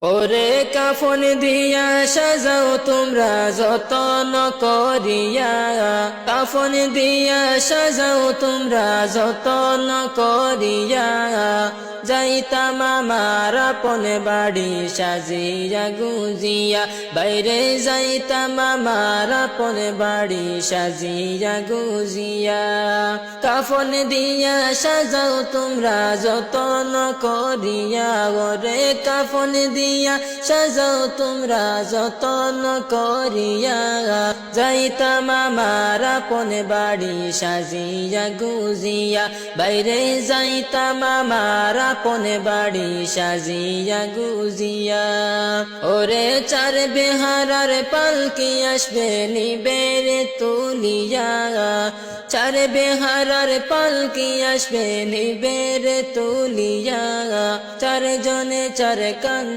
ওরে কাফন দিয়া সাজাও তোমরা যতন করিয়া, কাফন দিয়া সাজাও তোমরা যতন করিয়া, যাইতাম আমার আপন বাড়ি সাজিয়া গুজিয়া, বাইরে যাইতাম আমার আপন বাড়ি সাজিয়া গুজিয়া। কাফন দিয়া সাজাও তোমরা যতন করিয়া, ওরে কাফন দিয়া সাজাও তোমরা যতন করিয়া, যাইতাম আমার আপন বাড়ি সাজিয়া গুজিয়া, বাইরে যাইতাম আমার আপন বাড়ি সাজিয়া গুজিয়া। ওরে চার বেহারার পালকি আসবে নিবেরে তুলিয়া, চার বেহারার পালকি আসবে নিবেরে তুলিয়া, চার জনে চার কান